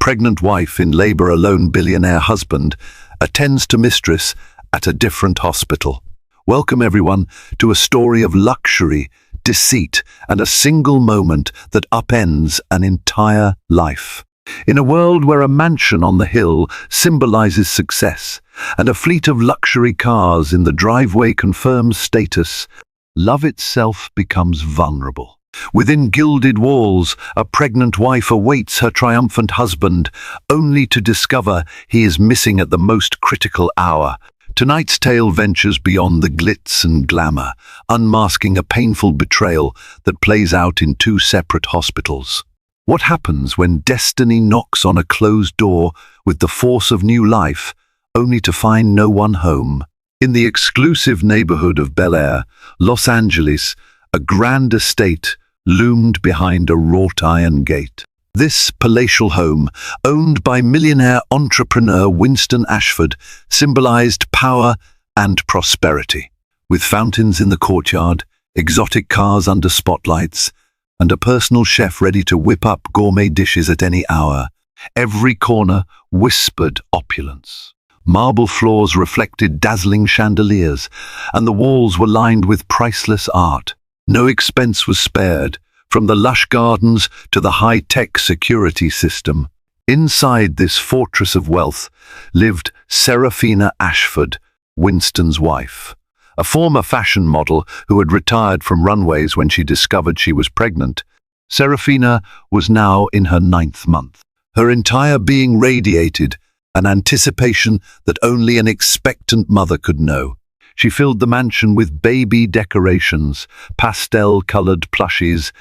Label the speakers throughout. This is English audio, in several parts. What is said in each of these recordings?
Speaker 1: pregnant wife in labor, a lone billionaire husband, attends to Mistress at a different hospital. Welcome everyone to a story of luxury, deceit, and a single moment that upends an entire life. In a world where a mansion on the hill symbolizes success, and a fleet of luxury cars in the driveway confirms status, love itself becomes vulnerable. Within gilded walls, a pregnant wife awaits her triumphant husband, only to discover he is missing at the most critical hour. Tonight's tale ventures beyond the glitz and glamour, unmasking a painful betrayal that plays out in two separate hospitals. What happens when destiny knocks on a closed door with the force of new life, only to find no one home? In the exclusive neighborhood of Bel-Air, Los Angeles, a grand estate loomed behind a wrought-iron gate. This palatial home, owned by millionaire entrepreneur Winston Ashford, symbolized power and prosperity. With fountains in the courtyard, exotic cars under spotlights, and a personal chef ready to whip up gourmet dishes at any hour, every corner whispered opulence. Marble floors reflected dazzling chandeliers, and the walls were lined with priceless art. No expense was spared, from the lush gardens to the high-tech security system. Inside this fortress of wealth lived Seraphina Ashford, Winston's wife. A former fashion model who had retired from runways when she discovered she was pregnant, Seraphina was now in her 9th month. Her entire being radiated an anticipation that only an expectant mother could know. She filled the mansion with baby decorations, pastel-colored plushies,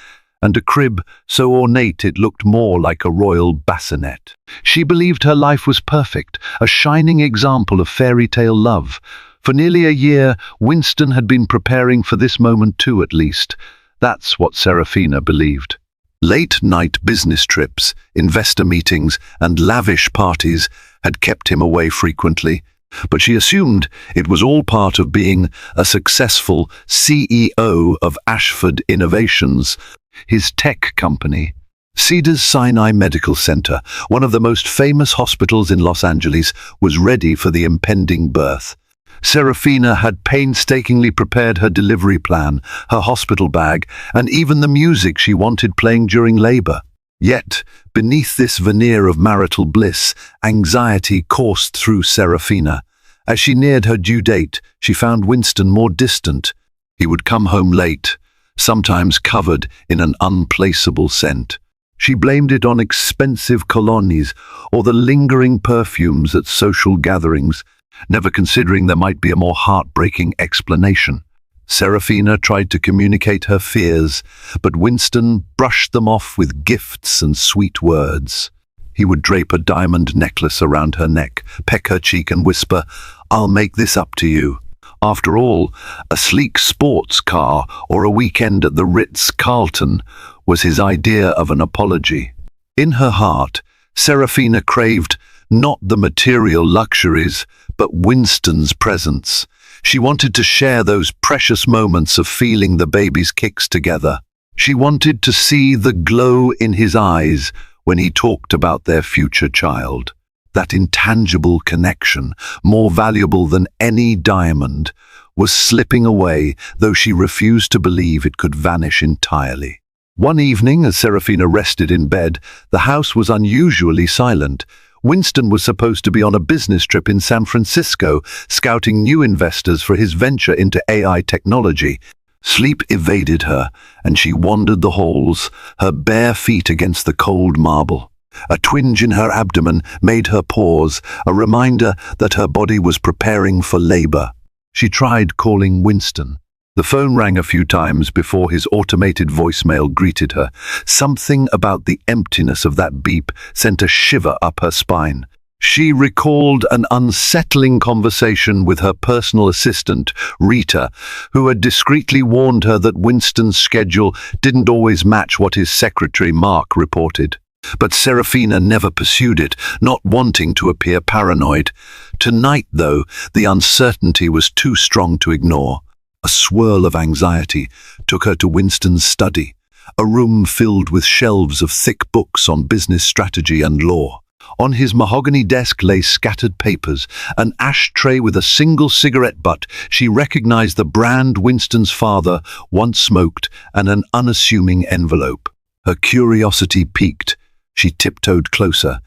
Speaker 1: and a crib so ornate it looked more like a royal bassinet. She believed her life was perfect, a shining example of fairy tale love. For nearly a year, Winston had been preparing for this moment too, at least. That's what Seraphina believed. Late-night business trips, investor meetings, and lavish parties had kept him away frequently, but she assumed it was all part of being a successful CEO of Ashford Innovations, his tech company. Cedars-Sinai Medical Center, one of the most famous hospitals in Los Angeles, was ready for the impending birth. Seraphina had painstakingly prepared her delivery plan, her hospital bag, and even the music she wanted playing during labor. Yet, beneath this veneer of marital bliss, anxiety coursed through Seraphina. As she neared her due date, she found Winston more distant. He would come home late, sometimes covered in an unplaceable scent. She blamed it on expensive colognes or the lingering perfumes at social gatherings, never considering there might be a more heartbreaking explanation. Seraphina tried to communicate her fears, but Winston brushed them off with gifts and sweet words. He would drape a diamond necklace around her neck, peck her cheek and whisper, "I'll make this up to you." After all, a sleek sports car or a weekend at the Ritz-Carlton was his idea of an apology. In her heart, Seraphina craved not the material luxuries, but Winston's presence. She wanted to share those precious moments of feeling the baby's kicks together. She wanted to see the glow in his eyes when he talked about their future child. That intangible connection, more valuable than any diamond, was slipping away, though she refused to believe it could vanish entirely. One evening, as Seraphina rested in bed, the house was unusually silent. Winston was supposed to be on a business trip in San Francisco, scouting new investors for his venture into AI technology. Sleep evaded her, and she wandered the halls, her bare feet against the cold marble. A twinge in her abdomen made her pause, a reminder that her body was preparing for labor. She tried calling Winston. The phone rang a few times before his automated voicemail greeted her. Something about the emptiness of that beep sent a shiver up her spine. She recalled an unsettling conversation with her personal assistant, Rita, who had discreetly warned her that Winston's schedule didn't always match what his secretary, Mark, reported. But Seraphina never pursued it, not wanting to appear paranoid. Tonight, though, the uncertainty was too strong to ignore. A swirl of anxiety took her to Winston's study, a room filled with shelves of thick books on business strategy and law. On his mahogany desk lay scattered papers, an ashtray with a single cigarette butt. She recognized the brand Winston's father once smoked, and an unassuming envelope. Her curiosity piqued. She tiptoed closer.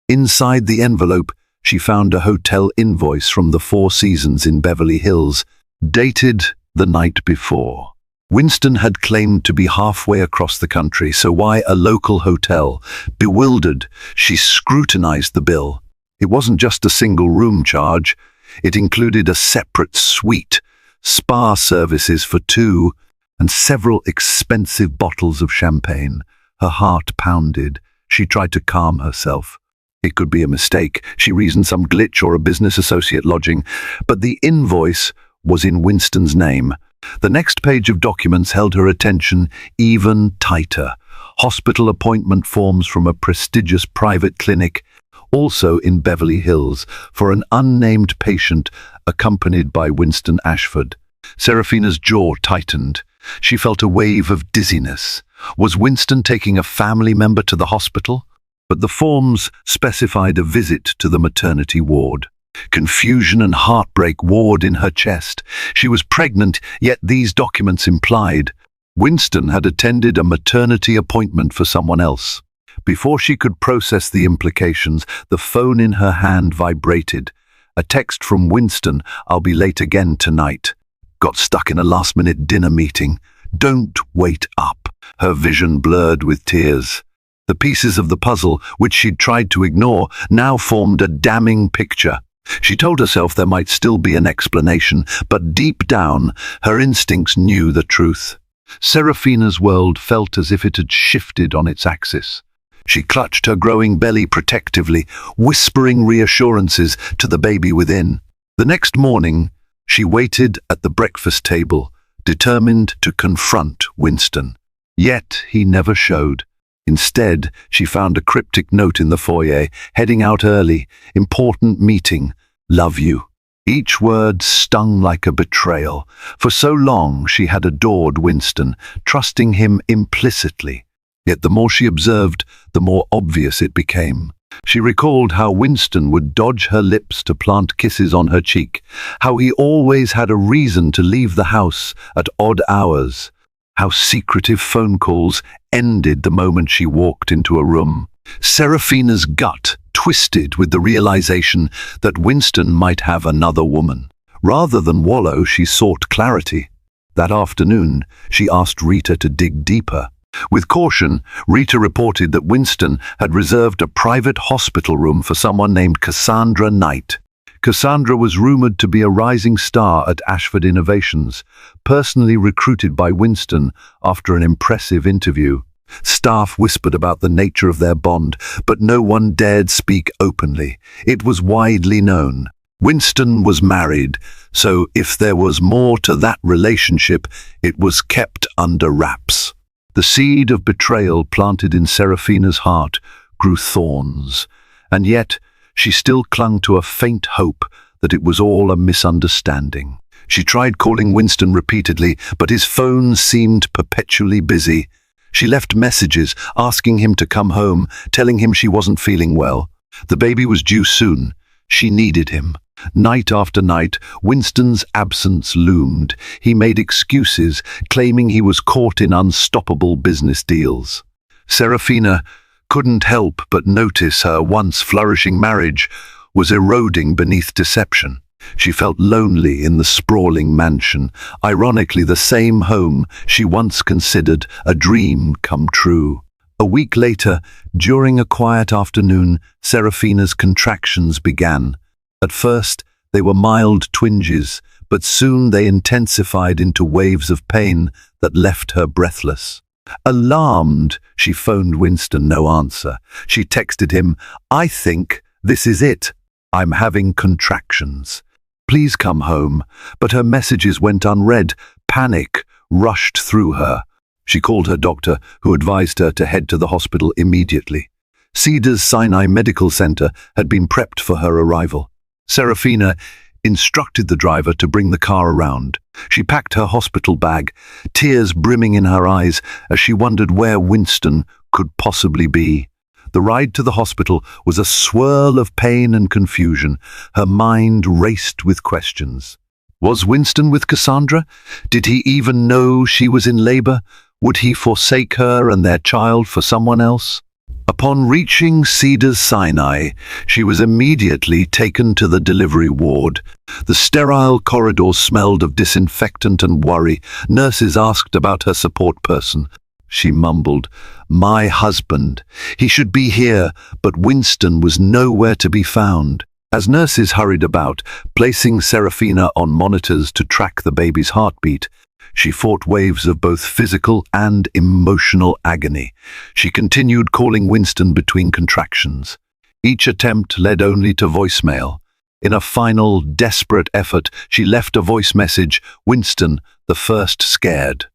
Speaker 1: Inside the envelope, she found a hotel invoice from the Four Seasons in Beverly Hills, dated the night before. Winston had claimed to be halfway across the country, so why a local hotel? Bewildered, she scrutinized the bill. It wasn't just a single room charge. It included a separate suite, spa services for two, and several expensive bottles of champagne. Her heart pounded. She tried to calm herself. It could be a mistake. She reasoned, some glitch or a business associate lodging. But the invoice was in Winston's name. The next page of documents held her attention even tighter. Hospital appointment forms from a prestigious private clinic, also in Beverly Hills, for an unnamed patient accompanied by Winston Ashford. Seraphina's jaw tightened. She felt a wave of dizziness. Was Winston taking a family member to the hospital? But the forms specified a visit to the maternity ward. Confusion and heartbreak warred in her chest. She was pregnant, yet these documents implied Winston had attended a maternity appointment for someone else. Before she could process the implications, the phone in her hand vibrated. A text from Winston, "I'll be late again tonight. Got stuck in a last-minute dinner meeting. Don't wait up." Her vision blurred with tears. The pieces of the puzzle, which she'd tried to ignore, now formed a damning picture. She told herself there might still be an explanation, but deep down, her instincts knew the truth. Seraphina's world felt as if it had shifted on its axis. She clutched her growing belly protectively, whispering reassurances to the baby within. The next morning, she waited at the breakfast table, determined to confront Winston. Yet he never showed. Instead, she found a cryptic note in the foyer, "Heading out early, important meeting, love you." Each word stung like a betrayal. For so long she had adored Winston, trusting him implicitly. Yet the more she observed, the more obvious it became. She recalled how Winston would dodge her lips to plant kisses on her cheek, how he always had a reason to leave the house at odd hours, how secretive phone calls ended the moment she walked into a room. Seraphina's gut twisted with the realization that Winston might have another woman. Rather than wallow, she sought clarity. That afternoon, she asked Rita to dig deeper. With caution, Rita reported that Winston had reserved a private hospital room for someone named Cassandra Knight. Cassandra was rumored to be a rising star at Ashford Innovations, personally recruited by Winston after an impressive interview. Staff whispered about the nature of their bond, but no one dared speak openly. It was widely known. Winston was married, so if there was more to that relationship, it was kept under wraps. The seed of betrayal planted in Seraphina's heart grew thorns, and yet she still clung to a faint hope that it was all a misunderstanding. She tried calling Winston repeatedly, but his phone seemed perpetually busy. She left messages asking him to come home, telling him she wasn't feeling well. The baby was due soon. She needed him. Night after night, Winston's absence loomed. He made excuses, claiming he was caught in unstoppable business deals. Seraphina couldn't help but notice her once flourishing marriage was eroding beneath deception. She felt lonely in the sprawling mansion, ironically the same home she once considered a dream come true. A week later, during a quiet afternoon, Seraphina's contractions began. At first, they were mild twinges, but soon they intensified into waves of pain that left her breathless. Alarmed, she phoned Winston, no answer. She texted him, "I think this is it. I'm having contractions. Please come home." But her messages went unread. Panic rushed through her. She called her doctor, who advised her to head to the hospital immediately. Cedars Sinai Medical Center had been prepped for her arrival. Seraphina instructed the driver to bring the car around. She packed her hospital bag, tears brimming in her eyes as she wondered where Winston could possibly be. The ride to the hospital was a swirl of pain and confusion. Her mind raced with questions. Was Winston with Cassandra? Did he even know she was in labor? Would he forsake her and their child for someone else? Upon reaching Cedars-Sinai, she was immediately taken to the delivery ward. The sterile corridors smelled of disinfectant and worry. Nurses asked about her support person. She mumbled, "My husband. He should be here," but Winston was nowhere to be found. As nurses hurried about, placing Seraphina on monitors to track the baby's heartbeat, she fought waves of both physical and emotional agony. She continued calling Winston between contractions. Each attempt led only to voicemail. In a final, desperate effort, she left a voice message, "Winston, the first scared.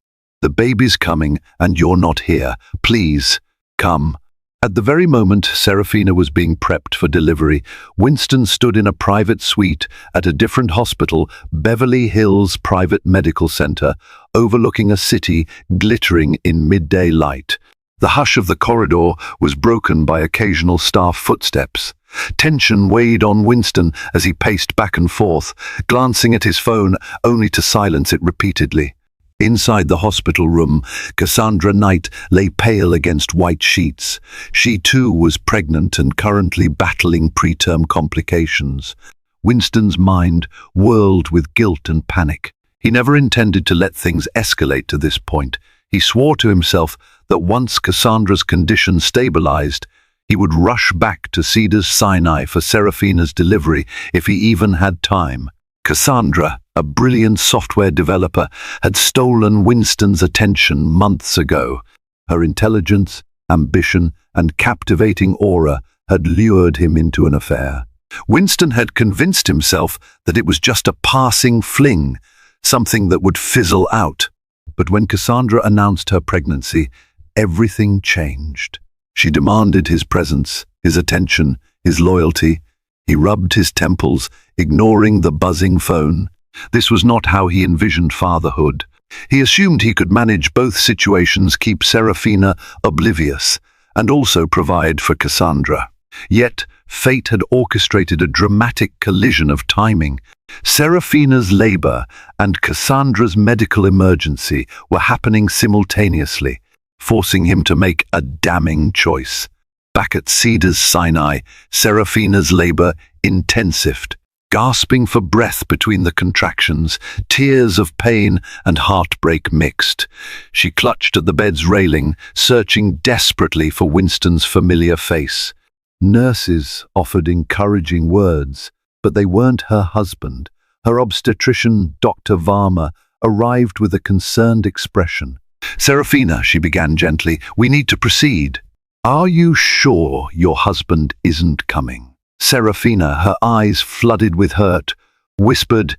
Speaker 1: The baby's coming and you're not here. Please, come." At the very moment Seraphina was being prepped for delivery, Winston stood in a private suite at a different hospital, Beverly Hills Private Medical Center, overlooking a city glittering in midday light. The hush of the corridor was broken by occasional staff footsteps. Tension weighed on Winston as he paced back and forth, glancing at his phone only to silence it repeatedly. Inside the hospital room, Cassandra Knight lay pale against white sheets. She too was pregnant and currently battling preterm complications. Winston's mind whirled with guilt and panic. He never intended to let things escalate to this point. He swore to himself that once Cassandra's condition stabilized, he would rush back to Cedars-Sinai for Seraphina's delivery if he even had time. Cassandra, a brilliant software developer, had stolen Winston's attention months ago. Her intelligence, ambition, and captivating aura had lured him into an affair. Winston had convinced himself that it was just a passing fling, something that would fizzle out. But when Cassandra announced her pregnancy, everything changed. She demanded his presence, his attention, his loyalty. He rubbed his temples, ignoring the buzzing phone. This was not how he envisioned fatherhood. He assumed he could manage both situations, keep Seraphina oblivious, and also provide for Cassandra. Yet, fate had orchestrated a dramatic collision of timing. Seraphina's labor and Cassandra's medical emergency were happening simultaneously, forcing him to make a damning choice. Back at Cedars-Sinai, Seraphina's labor intensified. Gasping for breath between the contractions, tears of pain and heartbreak mixed. She clutched at the bed's railing, searching desperately for Winston's familiar face. Nurses offered encouraging words, but they weren't her husband. Her obstetrician, Dr. Varma, arrived with a concerned expression. "Seraphina," she began gently, "we need to proceed." "Are you sure your husband isn't coming?" Seraphina, her eyes flooded with hurt, whispered,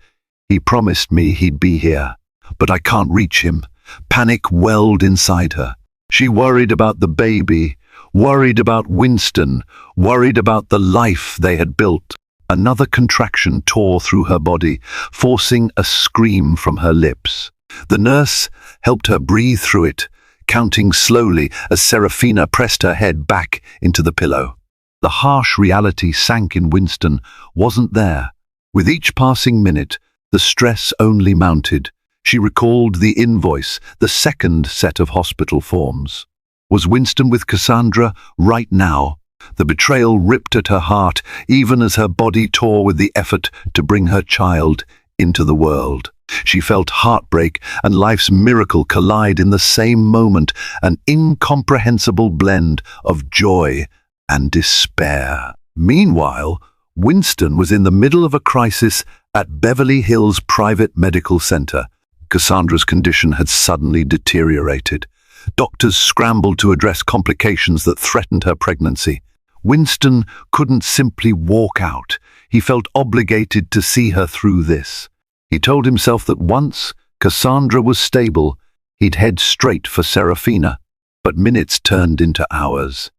Speaker 1: "He promised me he'd be here, but I can't reach him." Panic welled inside her. She worried about the baby, worried about Winston, worried about the life they had built. Another contraction tore through her body, forcing a scream from her lips. The nurse helped her breathe through it, counting slowly as Seraphina pressed her head back into the pillow. The harsh reality sank in. Winston wasn't there. With each passing minute, the stress only mounted. She recalled the invoice, the second set of hospital forms. Was Winston with Cassandra right now? The betrayal ripped at her heart, even as her body tore with the effort to bring her child into the world. She felt heartbreak and life's miracle collide in the same moment, an incomprehensible blend of joy and despair. Meanwhile, Winston was in the middle of a crisis at Beverly Hills Private Medical Center. Cassandra's condition had suddenly deteriorated. Doctors scrambled to address complications that threatened her pregnancy. Winston couldn't simply walk out. He felt obligated to see her through this. He told himself that once Cassandra was stable, he'd head straight for Seraphina. But minutes turned into hours.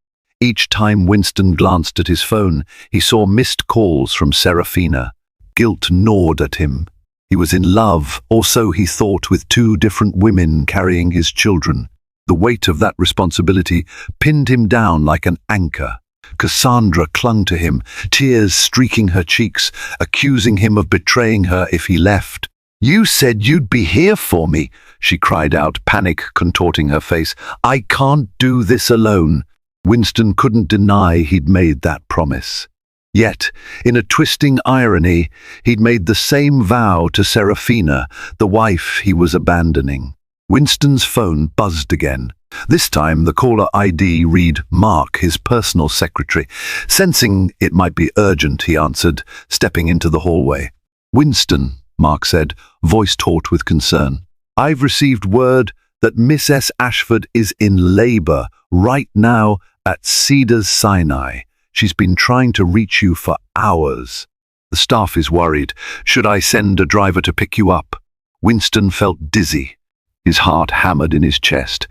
Speaker 1: Each time Winston glanced at his phone, he saw missed calls from Seraphina. Guilt gnawed at him. He was in love, or so he thought, with two different women carrying his children. The weight of that responsibility pinned him down like an anchor. Cassandra clung to him, tears streaking her cheeks, accusing him of betraying her if he left. "You said you'd be here for me," she cried out, panic contorting her face. "I can't do this alone." Winston couldn't deny he'd made that promise. Yet, in a twisting irony, he'd made the same vow to Seraphina, the wife he was abandoning. Winston's phone buzzed again. This time, the caller ID read Mark, his personal secretary. Sensing it might be urgent, he answered, stepping into the hallway. "Winston," Mark said, voice taut with concern. "I've received word that Mrs. Ashford is in labor right now at Cedars-Sinai. She's been trying to reach you for hours. The staff is worried. Should I send a driver to pick you up?" Winston felt dizzy. His heart hammered in his chest.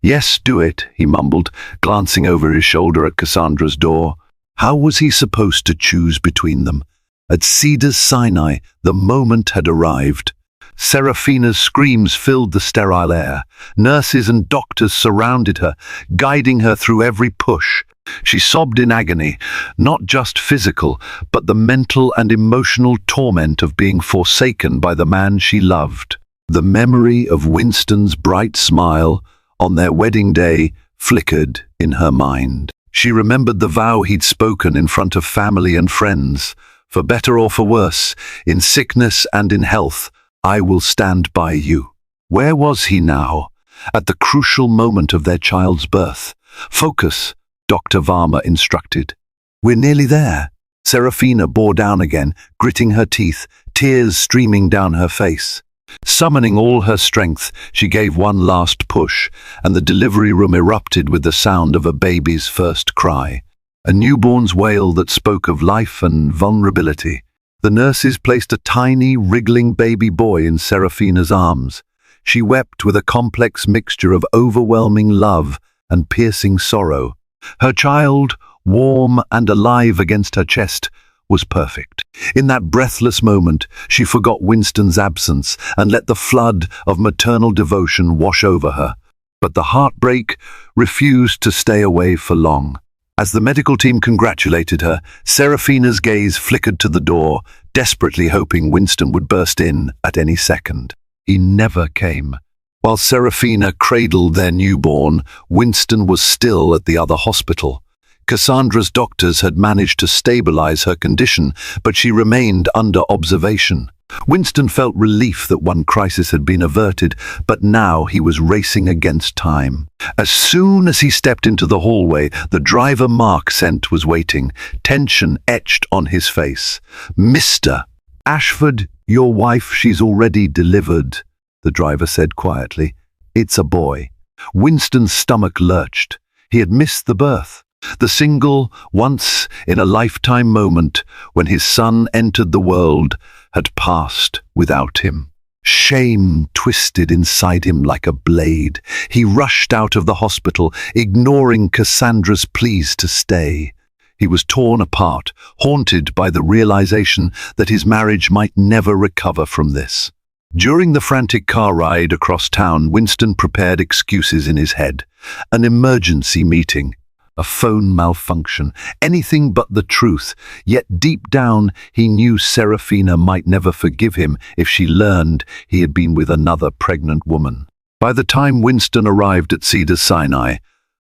Speaker 1: "Yes, do it," he mumbled, glancing over his shoulder at Cassandra's door. How was he supposed to choose between them? At Cedars-Sinai, the moment had arrived. Seraphina's screams filled the sterile air. Nurses and doctors surrounded her, guiding her through every push. She sobbed in agony, not just physical, but the mental and emotional torment of being forsaken by the man she loved. The memory of Winston's bright smile on their wedding day flickered in her mind. She remembered the vow he'd spoken in front of family and friends. For better or for worse, in sickness and in health, I will stand by you. Where was he now? At the crucial moment of their child's birth. "Focus," Dr. Varma instructed. "We're nearly there." Seraphina bore down again, gritting her teeth, tears streaming down her face. Summoning all her strength, she gave one last push, and the delivery room erupted with the sound of a baby's first cry. A newborn's wail that spoke of life and vulnerability. The nurses placed a tiny, wriggling baby boy in Seraphina's arms. She wept with a complex mixture of overwhelming love and piercing sorrow. Her child, warm and alive against her chest, was perfect. In that breathless moment, she forgot Winston's absence and let the flood of maternal devotion wash over her. But the heartbreak refused to stay away for long. As the medical team congratulated her, Seraphina's gaze flickered to the door, desperately hoping Winston would burst in at any second. He never came. While Seraphina cradled their newborn, Winston was still at the other hospital. Cassandra's doctors had managed to stabilize her condition, but she remained under observation. Winston felt relief that one crisis had been averted, but now he was racing against time. As soon as he stepped into the hallway, the driver Mark sent was waiting, tension etched on his face. "Mr. Ashford, your wife, she's already delivered," the driver said quietly. "It's a boy." Winston's stomach lurched. He had missed the birth. The single, once-in-a-lifetime moment when his son entered the world had passed without him. Shame twisted inside him like a blade. He rushed out of the hospital, ignoring Cassandra's pleas to stay. He was torn apart, haunted by the realization that his marriage might never recover from this. During the frantic car ride across town, Winston prepared excuses in his head. An emergency meeting. A phone malfunction, anything but the truth. Yet deep down, he knew Seraphina might never forgive him if she learned he had been with another pregnant woman. By the time Winston arrived at Cedars-Sinai,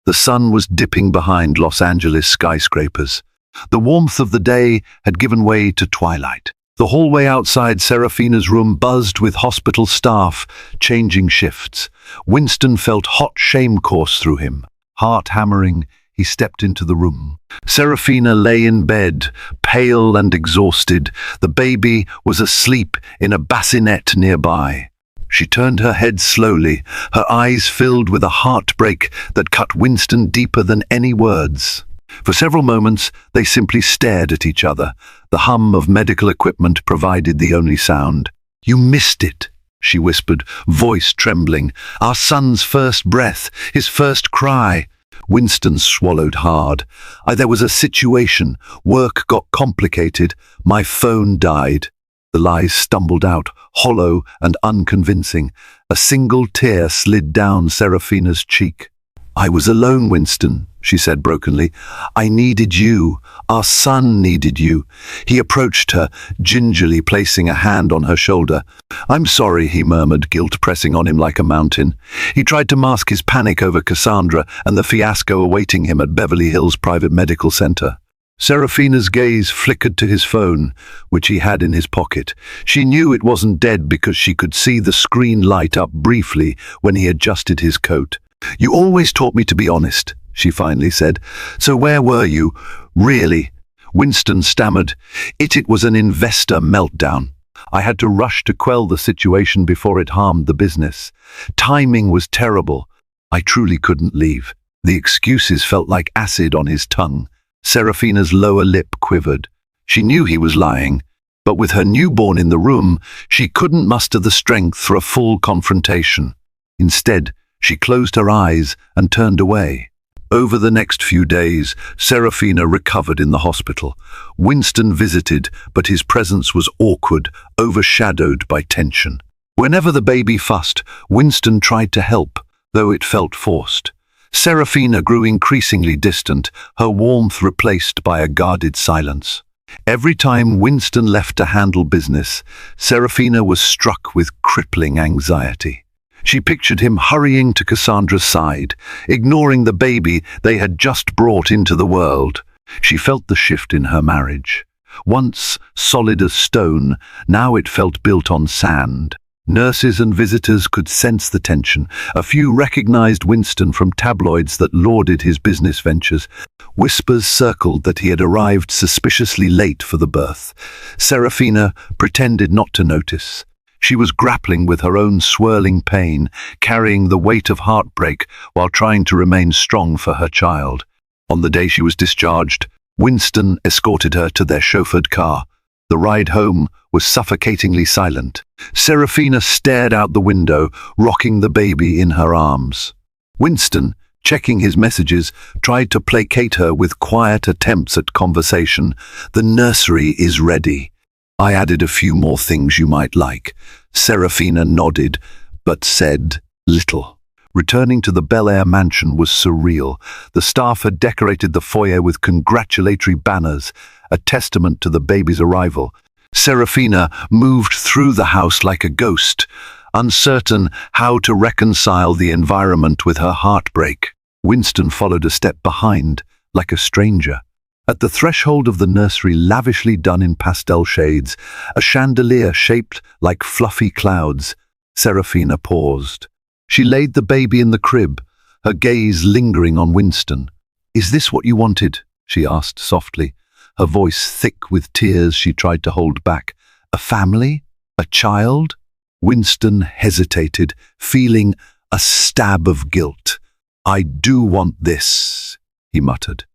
Speaker 1: the sun was dipping behind Los Angeles skyscrapers. The warmth of the day had given way to twilight. The hallway outside Seraphina's room buzzed with hospital staff, changing shifts. Winston felt hot shame course through him. Heart hammering, he stepped into the room. Seraphina lay in bed, pale and exhausted. The baby was asleep in a bassinet nearby. She turned her head slowly, her eyes filled with a heartbreak that cut Winston deeper than any words. For several moments, they simply stared at each other. The hum of medical equipment provided the only sound. "You missed it," she whispered, voice trembling. "Our son's first breath, his first cry." Winston swallowed hard. There was a situation. Work got complicated. My phone died. The lies stumbled out, hollow and unconvincing. A single tear slid down Seraphina's cheek. "I was alone, Winston," she said brokenly. "I needed you. Our son needed you." He approached her, gingerly placing a hand on her shoulder. "I'm sorry," he murmured, guilt pressing on him like a mountain. He tried to mask his panic over Cassandra and the fiasco awaiting him at Beverly Hills Private Medical Center. Seraphina's gaze flickered to his phone, which he had in his pocket. She knew it wasn't dead because she could see the screen light up briefly when he adjusted his coat. "You always taught me to be honest," she finally said. "So where were you, really?" Winston stammered. It was an investor meltdown. I had to rush to quell the situation before it harmed the business. Timing was terrible. I truly couldn't leave. The excuses felt like acid on his tongue. Seraphina's lower lip quivered. She knew he was lying, but with her newborn in the room, she couldn't muster the strength for a full confrontation. Instead, she closed her eyes and turned away. Over the next few days, Seraphina recovered in the hospital. Winston visited, but his presence was awkward, overshadowed by tension. Whenever the baby fussed, Winston tried to help, though it felt forced. Seraphina grew increasingly distant, her warmth replaced by a guarded silence. Every time Winston left to handle business, Seraphina was struck with crippling anxiety. She pictured him hurrying to Cassandra's side, ignoring the baby they had just brought into the world. She felt the shift in her marriage. Once solid as stone, now it felt built on sand. Nurses and visitors could sense the tension. A few recognized Winston from tabloids that lauded his business ventures. Whispers circled that he had arrived suspiciously late for the birth. Seraphina pretended not to notice. She was grappling with her own swirling pain, carrying the weight of heartbreak while trying to remain strong for her child. On the day she was discharged, Winston escorted her to their chauffeured car. The ride home was suffocatingly silent. Seraphina stared out the window, rocking the baby in her arms. Winston, checking his messages, tried to placate her with quiet attempts at conversation. "The nursery is ready. I added a few more things you might like." Seraphina nodded, but said little. Returning to the Bel Air mansion was surreal. The staff had decorated the foyer with congratulatory banners, a testament to the baby's arrival. Seraphina moved through the house like a ghost, uncertain how to reconcile the environment with her heartbreak. Winston followed a step behind, like a stranger. At the threshold of the nursery, lavishly done in pastel shades, a chandelier shaped like fluffy clouds, Seraphina paused. She laid the baby in the crib, her gaze lingering on Winston. "Is this what you wanted?" she asked softly, her voice thick with tears she tried to hold back. "A family? A child?" Winston hesitated, feeling a stab of guilt. "I do want this," he muttered.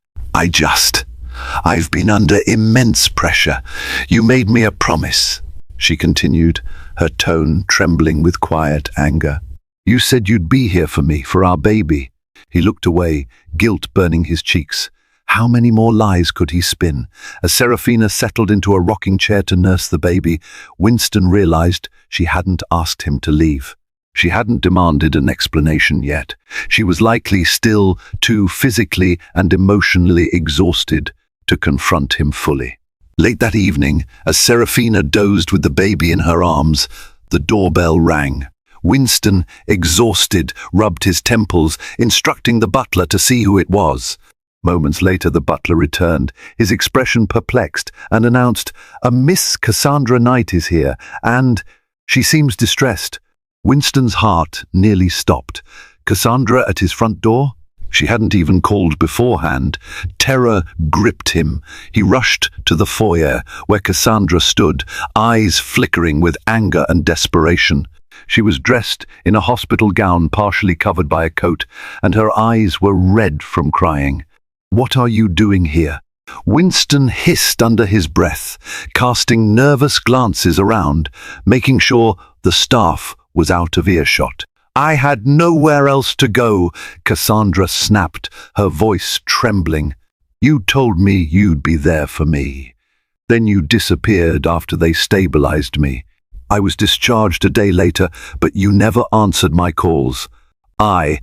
Speaker 1: I've been under immense pressure. You made me a promise," she continued, her tone trembling with quiet anger. "You said you'd be here for me, for our baby." He looked away, guilt burning his cheeks. How many more lies could he spin? As Seraphina settled into a rocking chair to nurse the baby, Winston realized she hadn't asked him to leave. She hadn't demanded an explanation yet. She was likely still too physically and emotionally exhausted to confront him fully. Late that evening, as Seraphina dozed with the baby in her arms, the doorbell rang. Winston, exhausted, rubbed his temples, instructing the butler to see who it was. Moments later, the butler returned, his expression perplexed, and announced, "A Miss Cassandra Knight is here, and she seems distressed." Winston's heart nearly stopped. Cassandra at his front door? She hadn't even called beforehand. Terror gripped him. He rushed to the foyer, where Cassandra stood, eyes flickering with anger and desperation. She was dressed in a hospital gown partially covered by a coat, and her eyes were red from crying. "What are you doing here?" Winston hissed under his breath, casting nervous glances around, making sure the staff was out of earshot. "I had nowhere else to go," Cassandra snapped, her voice trembling. "You told me you'd be there for me." Then you disappeared after they stabilized me. I was discharged a day later, but you never answered my calls. I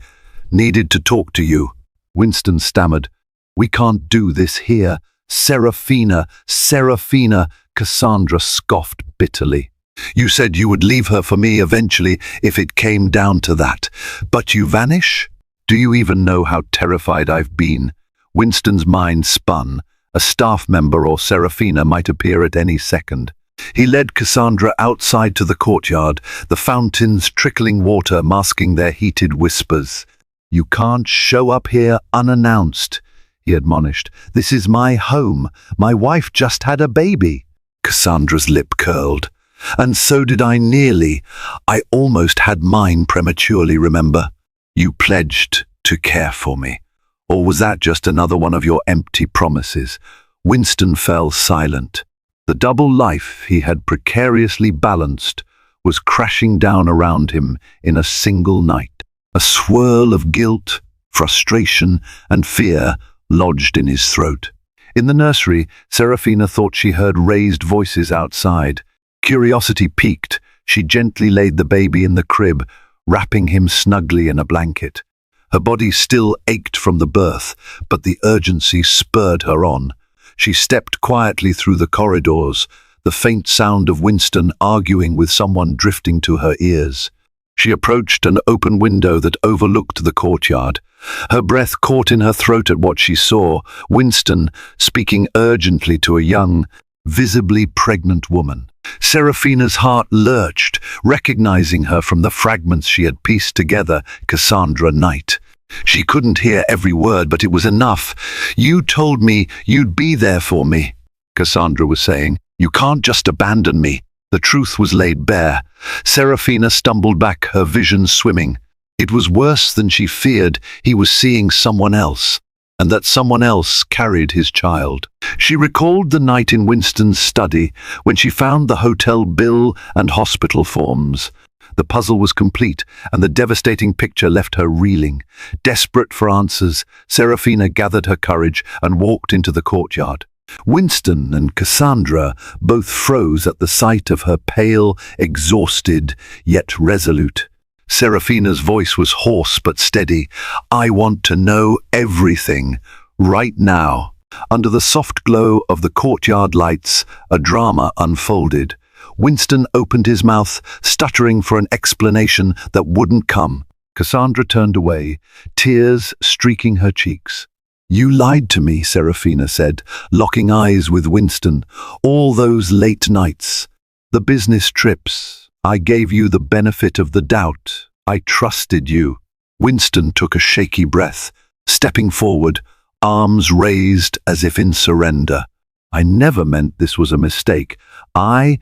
Speaker 1: needed to talk to you." Winston stammered. "We can't do this here. Seraphina, Seraphina," Cassandra scoffed bitterly. "You said you would leave her for me eventually if it came down to that. But you vanish? Do you even know how terrified I've been?" Winston's mind spun. A staff member or Seraphina might appear at any second. He led Cassandra outside to the courtyard, the fountains trickling water masking their heated whispers. "You can't show up here unannounced," he admonished. "This is my home. My wife just had a baby." Cassandra's lip curled. "And so did I nearly. I almost had mine prematurely, remember? You pledged to care for me. Or was that just another one of your empty promises?" Winston fell silent. The double life he had precariously balanced was crashing down around him in a single night. A swirl of guilt, frustration, and fear lodged in his throat. In the nursery, Seraphina thought she heard raised voices outside. Curiosity piqued. She gently laid the baby in the crib, wrapping him snugly in a blanket. Her body still ached from the birth, but the urgency spurred her on. She stepped quietly through the corridors, the faint sound of Winston arguing with someone drifting to her ears. She approached an open window that overlooked the courtyard. Her breath caught in her throat at what she saw, Winston speaking urgently to a young, visibly pregnant woman. Seraphina's heart lurched, recognizing her from the fragments she had pieced together, Cassandra Knight. She couldn't hear every word, but it was enough. "You told me you'd be there for me," Cassandra was saying. "You can't just abandon me." The truth was laid bare. Seraphina stumbled back, her vision swimming. It was worse than she feared. He was seeing someone else, and that someone else carried his child. She recalled the night in Winston's study when she found the hotel bill and hospital forms. The puzzle was complete, and the devastating picture left her reeling. Desperate for answers, Seraphina gathered her courage and walked into the courtyard. Winston and Cassandra both froze at the sight of her pale, exhausted, yet resolute. Seraphina's voice was hoarse but steady. "I want to know everything, right now." Under the soft glow of the courtyard lights, a drama unfolded. Winston opened his mouth, stuttering for an explanation that wouldn't come. Cassandra turned away, tears streaking her cheeks. "You lied to me," Seraphina said, locking eyes with Winston. "All those late nights, the business trips. I gave you the benefit of the doubt. I trusted you." Winston took a shaky breath, stepping forward, arms raised as if in surrender. "I never meant this was a mistake. I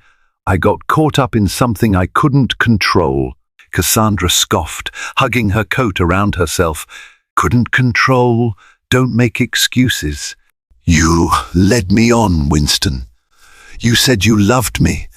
Speaker 1: got caught up in something I couldn't control." Cassandra scoffed, hugging her coat around herself. "Couldn't control? Don't make excuses." "You led me on, Winston. You said you loved me,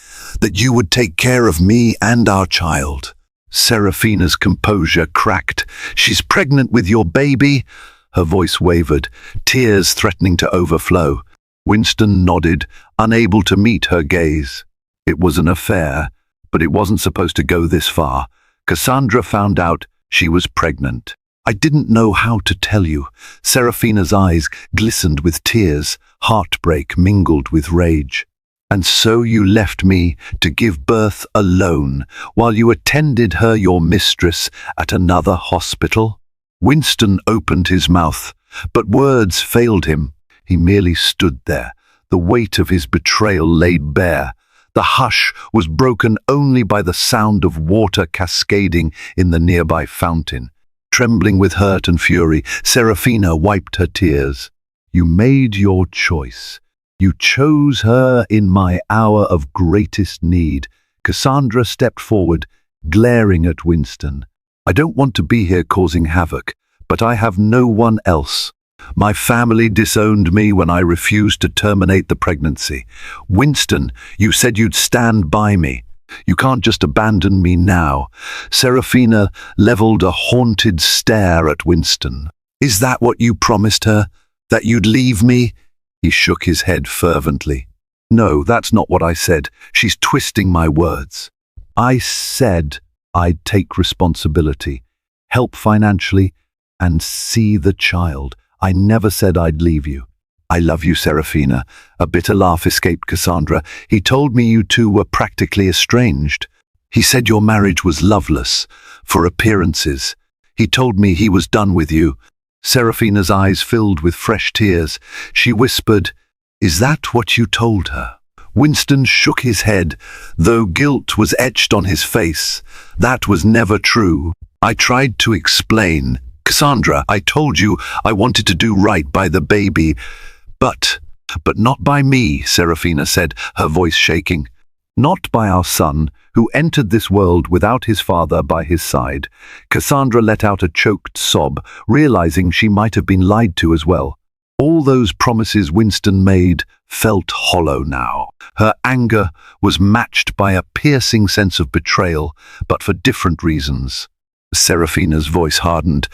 Speaker 1: that you would take care of me and our child." Seraphina's composure cracked. "She's pregnant with your baby?" Her voice wavered, tears threatening to overflow. Winston nodded, unable to meet her gaze. It was an affair, but it wasn't supposed to go this far. Cassandra found out she was pregnant. "I didn't know how to tell you." Seraphina's eyes glistened with tears, heartbreak mingled with rage. "And so you left me to give birth alone, while you attended her, your mistress, at another hospital?" Winston opened his mouth, but words failed him. He merely stood there, the weight of his betrayal laid bare. The hush was broken only by the sound of water cascading in the nearby fountain. Trembling with hurt and fury, Seraphina wiped her tears. "You made your choice. You chose her in my hour of greatest need." Cassandra stepped forward, glaring at Winston. "I don't want to be here causing havoc, but I have no one else. My family disowned me when I refused to terminate the pregnancy. Winston, you said you'd stand by me. You can't just abandon me now." Seraphina leveled a haunted stare at Winston. "Is that what you promised her? That you'd leave me?" He shook his head fervently. No, that's not what I said. She's twisting my words. I said I'd take responsibility, help financially, and see the child. I never said I'd leave you. I love you, Seraphina. A bitter laugh escaped Cassandra. He told me you two were practically estranged. He said your marriage was loveless, for appearances. He told me he was done with you. Seraphina's eyes filled with fresh tears. She whispered, "Is that what you told her?" Winston shook his head, though guilt was etched on his face. That was never true. I tried to explain. Cassandra, I told you I wanted to do right by the baby. But not by me, Seraphina said, her voice shaking. Not by our son, who entered this world without his father by his side. Cassandra let out a choked sob, realizing she might have been lied to as well. All those promises Winston made felt hollow now. Her anger was matched by a piercing sense of betrayal, but for different reasons. Seraphina's voice hardened.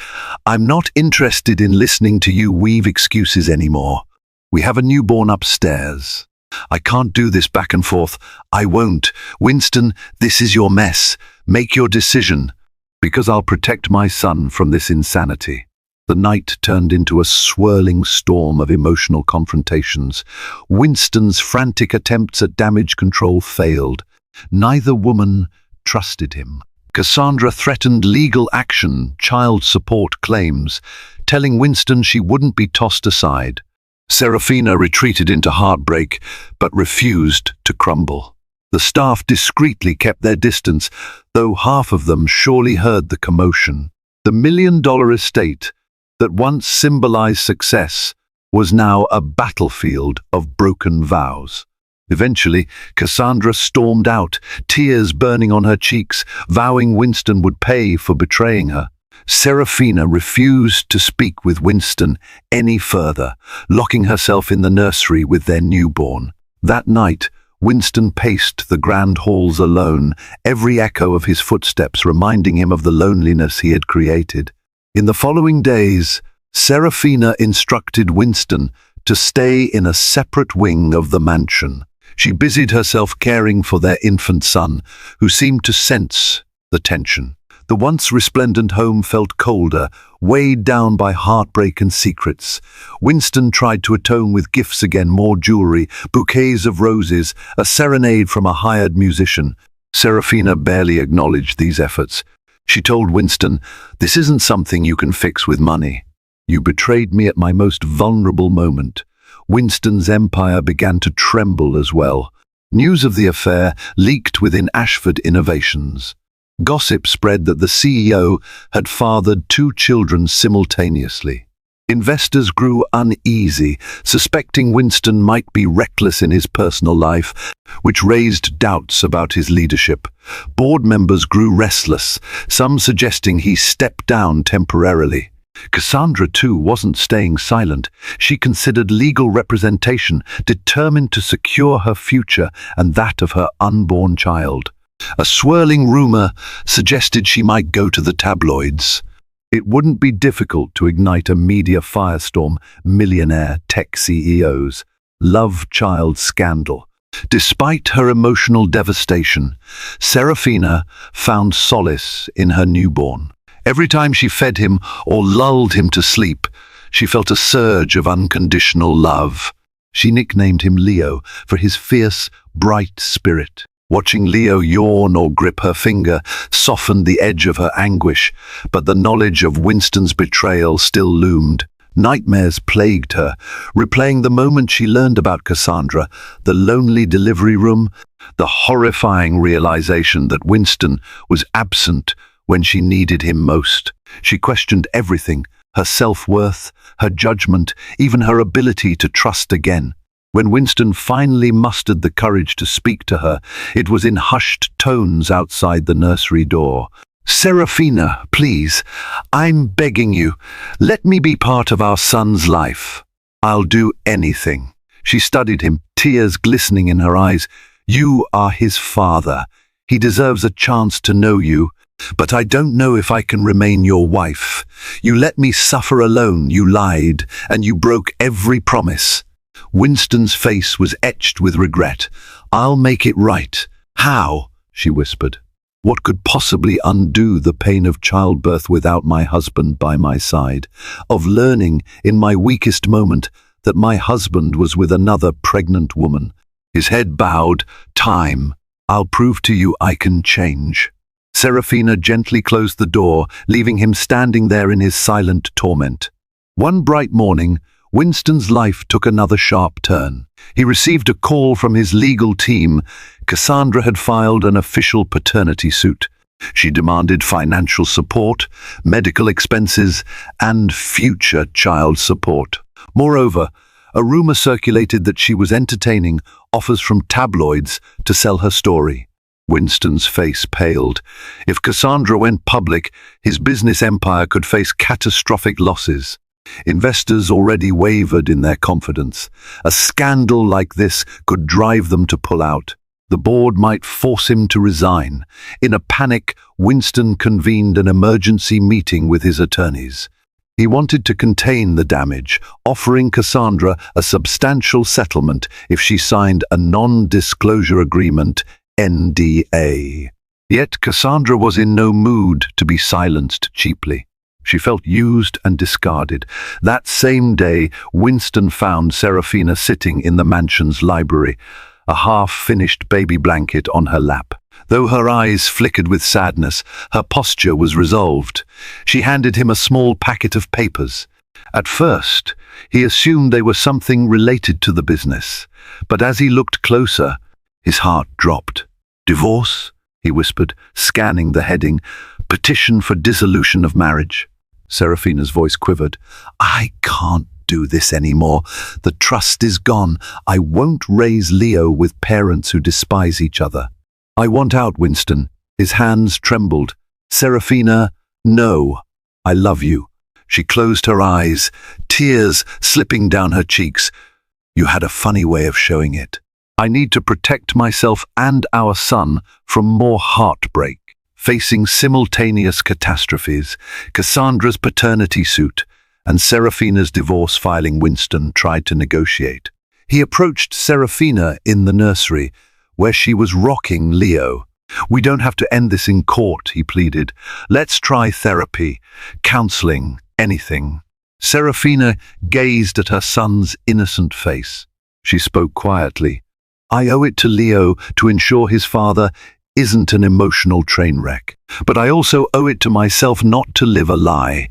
Speaker 1: I'm not interested in listening to you weave excuses anymore. We have a newborn upstairs. I can't do this back and forth. I won't. Winston, this is your mess. Make your decision, because I'll protect my son from this insanity. The night turned into a swirling storm of emotional confrontations. Winston's frantic attempts at damage control failed. Neither woman trusted him. Cassandra threatened legal action, child support claims, telling Winston she wouldn't be tossed aside. Seraphina retreated into heartbreak, but refused to crumble. The staff discreetly kept their distance, though half of them surely heard the commotion. The million-dollar estate that once symbolized success was now a battlefield of broken vows. Eventually, Cassandra stormed out, tears burning on her cheeks, vowing Winston would pay for betraying her. Seraphina refused to speak with Winston any further, locking herself in the nursery with their newborn. That night, Winston paced the grand halls alone, every echo of his footsteps reminding him of the loneliness he had created. In the following days, Seraphina instructed Winston to stay in a separate wing of the mansion. She busied herself caring for their infant son, who seemed to sense the tension. The once resplendent home felt colder, weighed down by heartbreak and secrets. Winston tried to atone with gifts again, more jewelry, bouquets of roses, a serenade from a hired musician. Seraphina barely acknowledged these efforts. She told Winston, "This isn't something you can fix with money. You betrayed me at my most vulnerable moment." Winston's empire began to tremble as well. News of the affair leaked within Ashford Innovations. Gossip spread that the CEO had fathered 2 children simultaneously. Investors grew uneasy, suspecting Winston might be reckless in his personal life, which raised doubts about his leadership. Board members grew restless, some suggesting he stepped down temporarily. Cassandra, too, wasn't staying silent. She considered legal representation, determined to secure her future and that of her unborn child. A swirling rumor suggested she might go to the tabloids. It wouldn't be difficult to ignite a media firestorm, millionaire tech CEOs, love child scandal. Despite her emotional devastation, Seraphina found solace in her newborn. Every time she fed him or lulled him to sleep, she felt a surge of unconditional love. She nicknamed him Leo for his fierce, bright spirit. Watching Leo yawn or grip her finger softened the edge of her anguish, but the knowledge of Winston's betrayal still loomed. Nightmares plagued her, replaying the moment she learned about Cassandra, the lonely delivery room, the horrifying realization that Winston was absent when she needed him most. She questioned everything, her self-worth, her judgment, even her ability to trust again. When Winston finally mustered the courage to speak to her, it was in hushed tones outside the nursery door. "Seraphina, please, I'm begging you, let me be part of our son's life. I'll do anything." She studied him, tears glistening in her eyes. "You are his father. He deserves a chance to know you. But I don't know if I can remain your wife. You let me suffer alone, you lied, and you broke every promise. Winston's face was etched with regret. "I'll make it right." "How?" she whispered. "What could possibly undo the pain of childbirth without my husband by my side? Of learning, in my weakest moment, that my husband was with another pregnant woman?" His head bowed. "Time. I'll prove to you I can change." Seraphina gently closed the door, leaving him standing there in his silent torment. One bright morning, Winston's life took another sharp turn. He received a call from his legal team. Cassandra had filed an official paternity suit. She demanded financial support, medical expenses, and future child support. Moreover, a rumor circulated that she was entertaining offers from tabloids to sell her story. Winston's face paled. If Cassandra went public, his business empire could face catastrophic losses. Investors already wavered in their confidence. A scandal like this could drive them to pull out. The board might force him to resign. In a panic, Winston convened an emergency meeting with his attorneys. He wanted to contain the damage, offering Cassandra a substantial settlement if she signed a non-disclosure agreement, NDA. Yet Cassandra was in no mood to be silenced cheaply. She felt used and discarded. That same day, Winston found Seraphina sitting in the mansion's library, a half-finished baby blanket on her lap. Though her eyes flickered with sadness, her posture was resolved. She handed him a small packet of papers. At first, he assumed they were something related to the business, but as he looked closer, his heart dropped. "Divorce?" he whispered, scanning the heading. "Petition for dissolution of marriage." Seraphina's voice quivered. "I can't do this anymore. The trust is gone. I won't raise Leo with parents who despise each other." "I want out, Winston." His hands trembled. "Seraphina, no. I love you." She closed her eyes, tears slipping down her cheeks. "You had a funny way of showing it. I need to protect myself and our son from more heartbreak." Facing simultaneous catastrophes, Cassandra's paternity suit and Seraphina's divorce filing, Winston tried to negotiate. He approached Seraphina in the nursery, where she was rocking Leo. "We don't have to end this in court," he pleaded. "Let's try therapy, counseling, anything." Seraphina gazed at her son's innocent face. She spoke quietly. "I owe it to Leo to ensure his father isn't an emotional train wreck. But I also owe it to myself not to live a lie.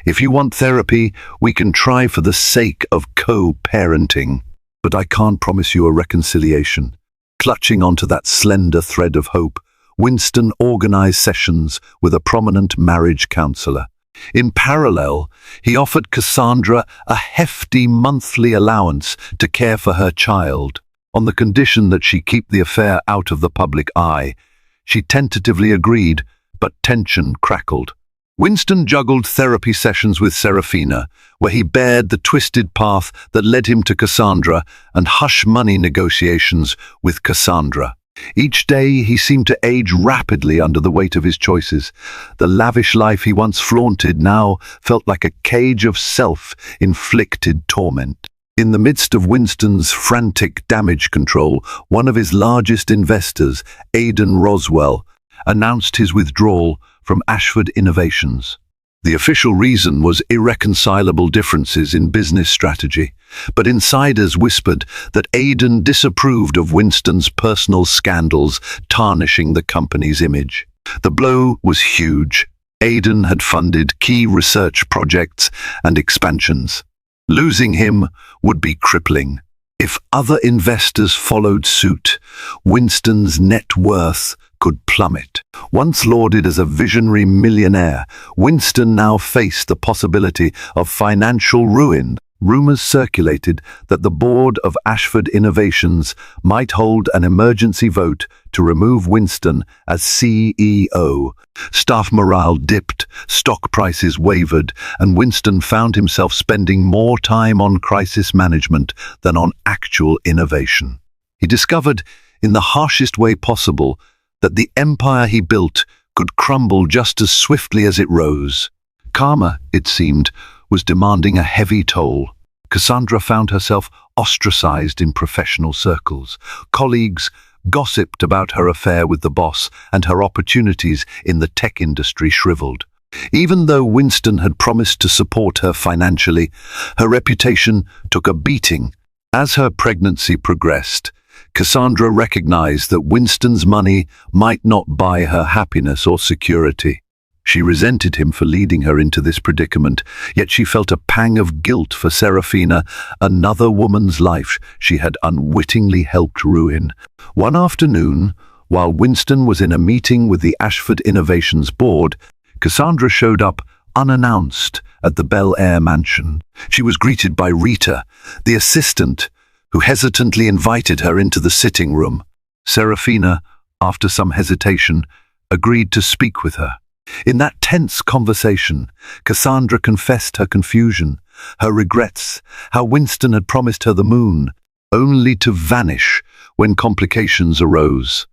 Speaker 1: If you want therapy, we can try for the sake of co-parenting. But I can't promise you a reconciliation." Clutching onto that slender thread of hope, Winston organized sessions with a prominent marriage counselor. In parallel, he offered Cassandra a hefty monthly allowance to care for her child, on the condition that she keep the affair out of the public eye. She tentatively agreed, but tension crackled. Winston juggled therapy sessions with Seraphina, where he bared the twisted path that led him to Cassandra, and hush-money negotiations with Cassandra. Each day he seemed to age rapidly under the weight of his choices. The lavish life he once flaunted now felt like a cage of self-inflicted torment. In the midst of Winston's frantic damage control, one of his largest investors, Aidan Roswell, announced his withdrawal from Ashford Innovations. The official reason was irreconcilable differences in business strategy, but insiders whispered that Aidan disapproved of Winston's personal scandals tarnishing the company's image. The blow was huge. Aidan had funded key research projects and expansions. Losing him would be crippling. If other investors followed suit, Winston's net worth could plummet. Once lauded as a visionary millionaire, Winston now faced the possibility of financial ruin. Rumors circulated that the board of Ashford Innovations might hold an emergency vote to remove Winston as CEO. Staff morale dipped, stock prices wavered, and Winston found himself spending more time on crisis management than on actual innovation. He discovered, in the harshest way possible, that the empire he built could crumble just as swiftly as it rose. Karma, it seemed, was demanding a heavy toll. Cassandra found herself ostracized in professional circles. Colleagues gossiped about her affair with the boss, and her opportunities in the tech industry shriveled. Even though Winston had promised to support her financially, her reputation took a beating. As her pregnancy progressed, Cassandra recognized that Winston's money might not buy her happiness or security. She resented him for leading her into this predicament, yet she felt a pang of guilt for Seraphina, another woman's life she had unwittingly helped ruin. One afternoon, while Winston was in a meeting with the Ashford Innovations board, Cassandra showed up unannounced at the Bel Air mansion. She was greeted by Rita, the assistant, who hesitantly invited her into the sitting room. Seraphina, after some hesitation, agreed to speak with her. In that tense conversation, Cassandra confessed her confusion, her regrets, how Winston had promised her the moon, only to vanish when complications arose.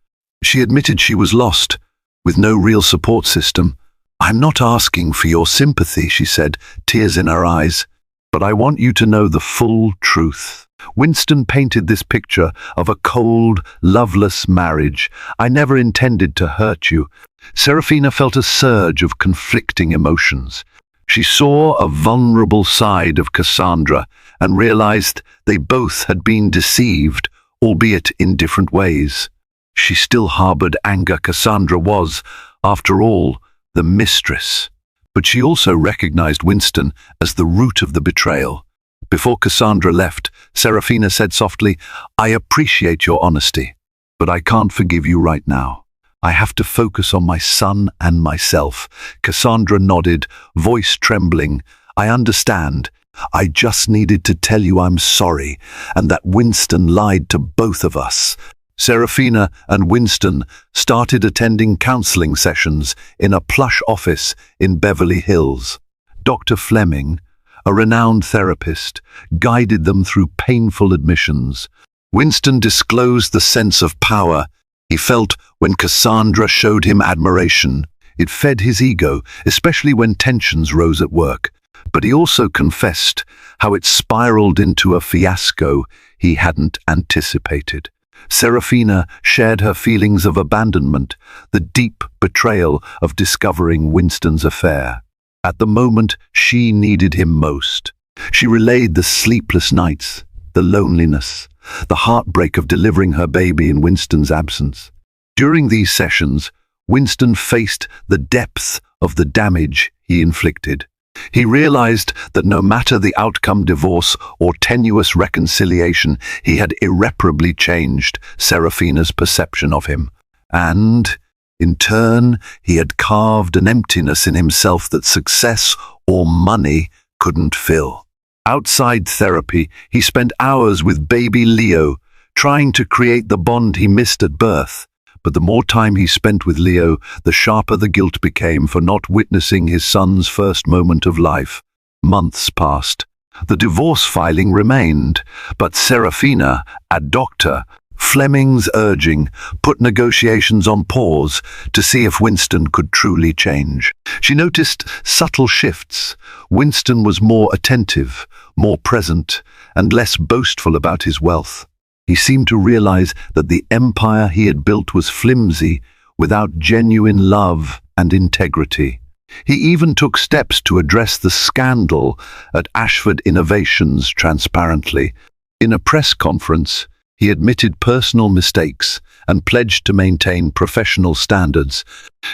Speaker 1: She admitted she was lost, with no real support system. "I'm not asking for your sympathy," she said, tears in her eyes, "but I want you to know the full truth." Winston painted this picture of a cold, loveless marriage. "I never intended to hurt you." Seraphina felt a surge of conflicting emotions. She saw a vulnerable side of Cassandra and realized they both had been deceived, albeit in different ways. She still harbored anger. Cassandra was, after all, the mistress. But she also recognized Winston as the root of the betrayal. Before Cassandra left, Seraphina said softly, "I appreciate your honesty, but I can't forgive you right now. I have to focus on my son and myself." Cassandra nodded, voice trembling. "I understand. I just needed to tell you I'm sorry, and that Winston lied to both of us." Seraphina and Winston started attending counseling sessions in a plush office in Beverly Hills. Dr. Fleming, a renowned therapist, guided them through painful admissions. Winston disclosed the sense of power he felt when Cassandra showed him admiration. It fed his ego, especially when tensions rose at work. But he also confessed how it spiraled into a fiasco he hadn't anticipated. Seraphina shared her feelings of abandonment, the deep betrayal of discovering Winston's affair. At the moment she needed him most. She relayed the sleepless nights, the loneliness, the heartbreak of delivering her baby in Winston's absence. During these sessions, Winston faced the depth of the damage he inflicted. He realized that no matter the outcome, divorce or tenuous reconciliation, he had irreparably changed Seraphina's perception of him. And, in turn, he had carved an emptiness in himself that success or money couldn't fill. Outside therapy, he spent hours with baby Leo, trying to create the bond he missed at birth. But the more time he spent with Leo, the sharper the guilt became for not witnessing his son's first moment of life. Months passed. The divorce filing remained, but Seraphina, at Dr. Fleming's urging, put negotiations on pause to see if Winston could truly change. She noticed subtle shifts. Winston was more attentive, more present, and less boastful about his wealth. He seemed to realize that the empire he had built was flimsy, without genuine love and integrity. He even took steps to address the scandal at Ashford Innovations transparently. In a press conference, he admitted personal mistakes and pledged to maintain professional standards,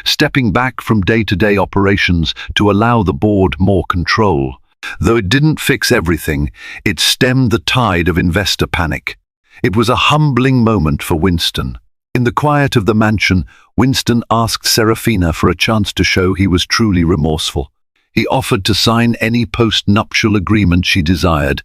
Speaker 1: stepping back from day-to-day operations to allow the board more control. Though it didn't fix everything, it stemmed the tide of investor panic. It was a humbling moment for Winston. In the quiet of the mansion, Winston asked Seraphina for a chance to show he was truly remorseful. He offered to sign any post-nuptial agreement she desired,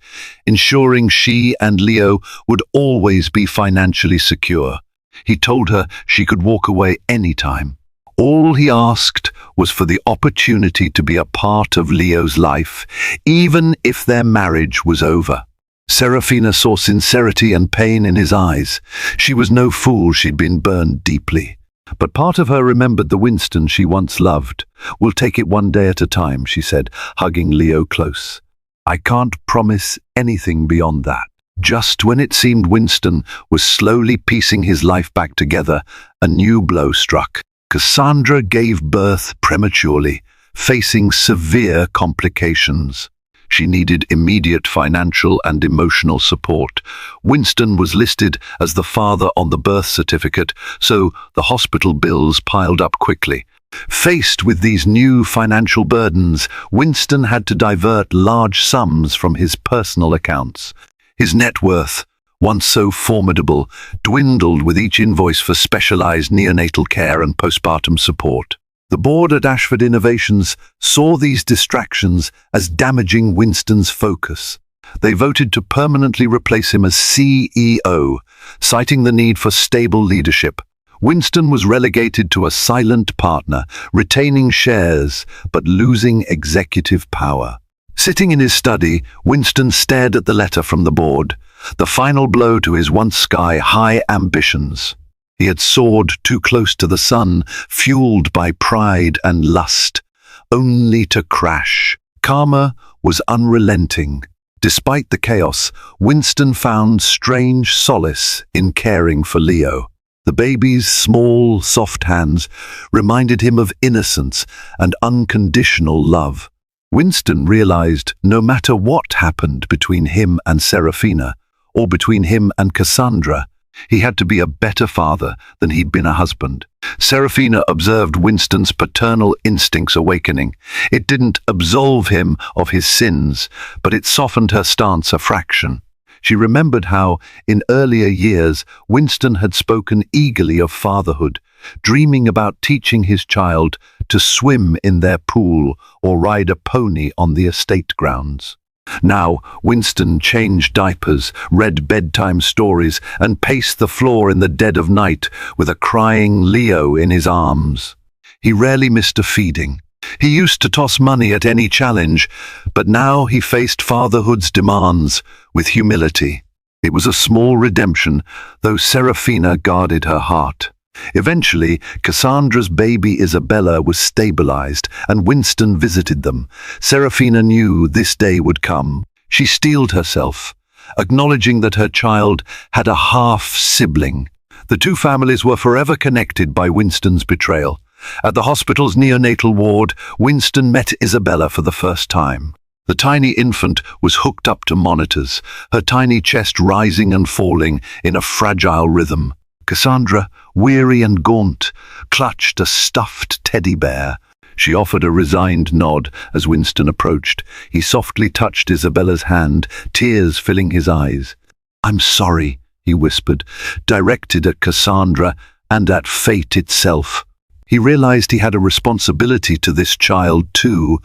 Speaker 1: ensuring she and Leo would always be financially secure. He told her she could walk away anytime. All he asked was for the opportunity to be a part of Leo's life, even if their marriage was over. Seraphina saw sincerity and pain in his eyes. She was no fool, she'd been burned deeply. But part of her remembered the Winston she once loved. "We'll take it one day at a time," she said, hugging Leo close. "I can't promise anything beyond that." Just when it seemed Winston was slowly piecing his life back together, a new blow struck. Cassandra gave birth prematurely, facing severe complications. She needed immediate financial and emotional support. Winston was listed as the father on the birth certificate, so the hospital bills piled up quickly. Faced with these new financial burdens, Winston had to divert large sums from his personal accounts. His net worth, once so formidable, dwindled with each invoice for specialized neonatal care and postpartum support. The board at Ashford Innovations saw these distractions as damaging Winston's focus. They voted to permanently replace him as CEO, citing the need for stable leadership. Winston was relegated to a silent partner, retaining shares but losing executive power. Sitting in his study, Winston stared at the letter from the board, the final blow to his once sky-high ambitions. He had soared too close to the sun, fueled by pride and lust, only to crash. Karma was unrelenting. Despite the chaos, Winston found strange solace in caring for Leo. The baby's small, soft hands reminded him of innocence and unconditional love. Winston realized no matter what happened between him and Seraphina, or between him and Cassandra, he had to be a better father than he'd been a husband. Seraphina observed Winston's paternal instincts awakening. It didn't absolve him of his sins, but it softened her stance a fraction. She remembered how, in earlier years, Winston had spoken eagerly of fatherhood, dreaming about teaching his child to swim in their pool or ride a pony on the estate grounds. Now, Winston changed diapers, read bedtime stories, and paced the floor in the dead of night with a crying Leo in his arms. He rarely missed a feeding. He used to toss money at any challenge, but now he faced fatherhood's demands with humility. It was a small redemption, though Seraphina guarded her heart. Eventually, Cassandra's baby Isabella was stabilized, and Winston visited them. Seraphina knew this day would come. She steeled herself, acknowledging that her child had a half-sibling. The two families were forever connected by Winston's betrayal. At the hospital's neonatal ward, Winston met Isabella for the first time. The tiny infant was hooked up to monitors, her tiny chest rising and falling in a fragile rhythm. Cassandra, weary and gaunt, clutched a stuffed teddy bear. She offered a resigned nod as Winston approached. He softly touched Isabella's hand, tears filling his eyes. "I'm sorry," he whispered, directed at Cassandra and at fate itself. He realized he had a responsibility to this child too,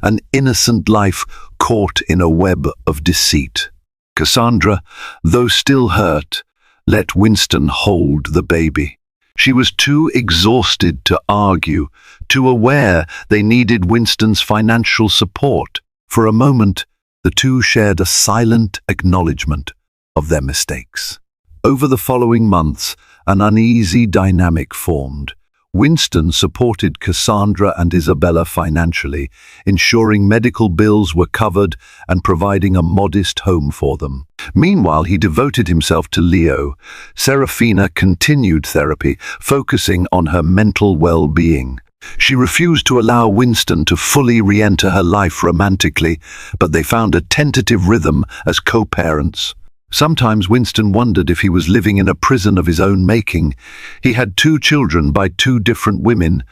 Speaker 1: an innocent life caught in a web of deceit. Cassandra, though still hurt, let Winston hold the baby. She was too exhausted to argue, too aware they needed Winston's financial support. For a moment, the two shared a silent acknowledgement of their mistakes. Over the following months, an uneasy dynamic formed. Winston supported Cassandra and Isabella financially, ensuring medical bills were covered and providing a modest home for them. Meanwhile, he devoted himself to Leo. Seraphina continued therapy, focusing on her mental well-being. She refused to allow Winston to fully re-enter her life romantically, but they found a tentative rhythm as co-parents. Sometimes Winston wondered if he was living in a prison of his own making. He had 2 children by 2 different women,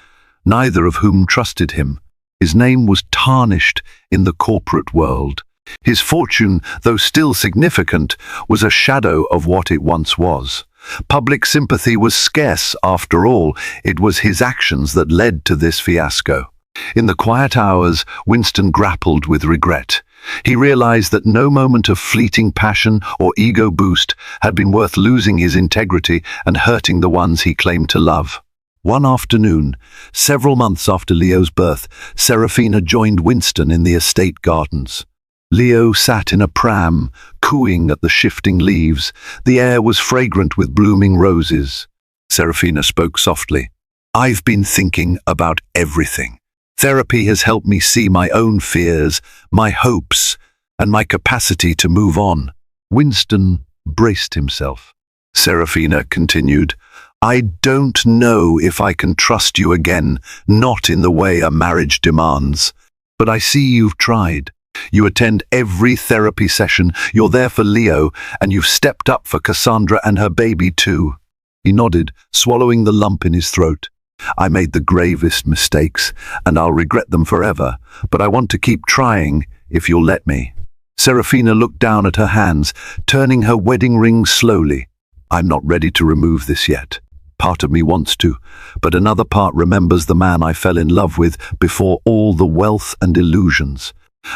Speaker 1: neither of whom trusted him. His name was tarnished in the corporate world. His fortune, though still significant, was a shadow of what it once was. Public sympathy was scarce after all. It was his actions that led to this fiasco. In the quiet hours, Winston grappled with regret. He realized that no moment of fleeting passion or ego boost had been worth losing his integrity and hurting the ones he claimed to love. One afternoon, several months after Leo's birth, Seraphina joined Winston in the estate gardens. Leo sat in a pram, cooing at the shifting leaves. The air was fragrant with blooming roses. Seraphina spoke softly. "I've been thinking about everything. Therapy has helped me see my own fears, my hopes, and my capacity to move on. Winston braced himself. Seraphina continued, "I don't know if I can trust you again, not in the way a marriage demands. But I see you've tried. You attend every therapy session, you're there for Leo, and you've stepped up for Cassandra and her baby too." He nodded, swallowing the lump in his throat. "I made the gravest mistakes, and I'll regret them forever, but I want to keep trying, if you'll let me." Seraphina looked down at her hands, turning her wedding ring slowly. "I'm not ready to remove this yet. Part of me wants to, but another part remembers the man I fell in love with before all the wealth and illusions.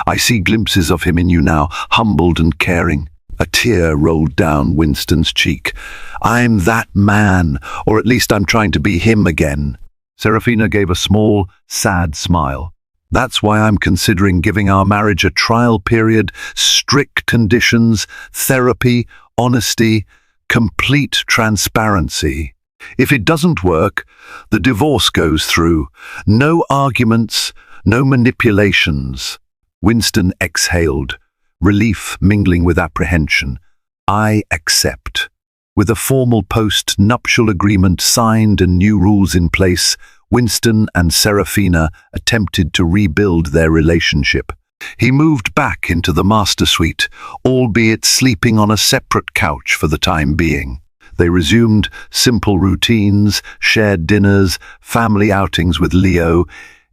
Speaker 1: I see glimpses of him in you now, humbled and caring." A tear rolled down Winston's cheek. "I'm that man, or at least I'm trying to be him again." Seraphina gave a small, sad smile. "That's why I'm considering giving our marriage a trial period, strict conditions, therapy, honesty, complete transparency. If it doesn't work, the divorce goes through. No arguments, no manipulations." Winston exhaled, relief mingling with apprehension. "I accept." With a formal post-nuptial agreement signed and new rules in place, Winston and Seraphina attempted to rebuild their relationship. He moved back into the master suite, albeit sleeping on a separate couch for the time being. They resumed simple routines, shared dinners, family outings with Leo,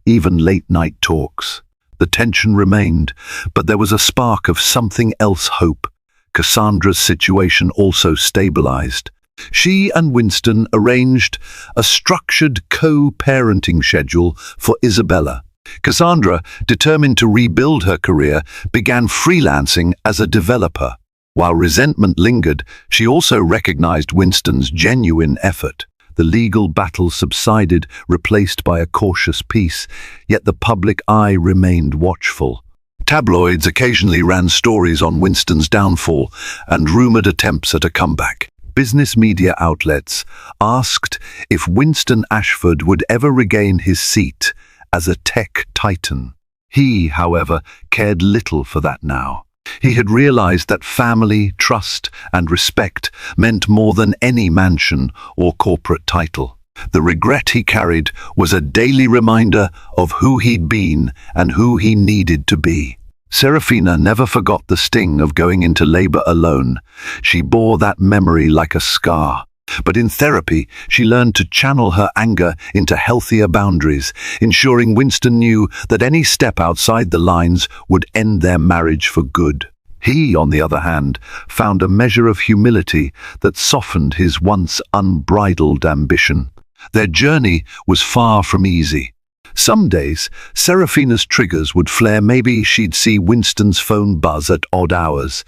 Speaker 1: even late-night talks. The tension remained, but there was a spark of something else hope. Cassandra's situation also stabilized. She and Winston arranged a structured co-parenting schedule for Isabella. Cassandra, determined to rebuild her career, began freelancing as a developer. While resentment lingered, she also recognized Winston's genuine effort. The legal battle subsided, replaced by a cautious peace, yet the public eye remained watchful. Tabloids occasionally ran stories on Winston's downfall and rumored attempts at a comeback. Business media outlets asked if Winston Ashford would ever regain his seat as a tech titan. He, however, cared little for that now. He had realized that family, trust, and respect meant more than any mansion or corporate title. The regret he carried was a daily reminder of who he'd been and who he needed to be. Seraphina never forgot the sting of going into labor alone. She bore that memory like a scar. But in therapy, she learned to channel her anger into healthier boundaries, ensuring Winston knew that any step outside the lines would end their marriage for good. He, on the other hand, found a measure of humility that softened his once unbridled ambition. Their journey was far from easy. Some days, Seraphina's triggers would flare. Maybe she'd see Winston's phone buzz at odd hours,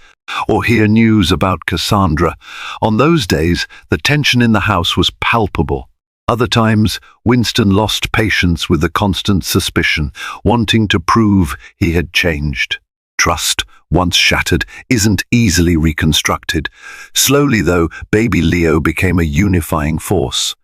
Speaker 1: or hear news about Cassandra. On those days, the tension in the house was palpable. Other times, Winston lost patience with the constant suspicion, wanting to prove he had changed. Trust, once shattered, isn't easily reconstructed. Slowly, though, baby Leo became a unifying force.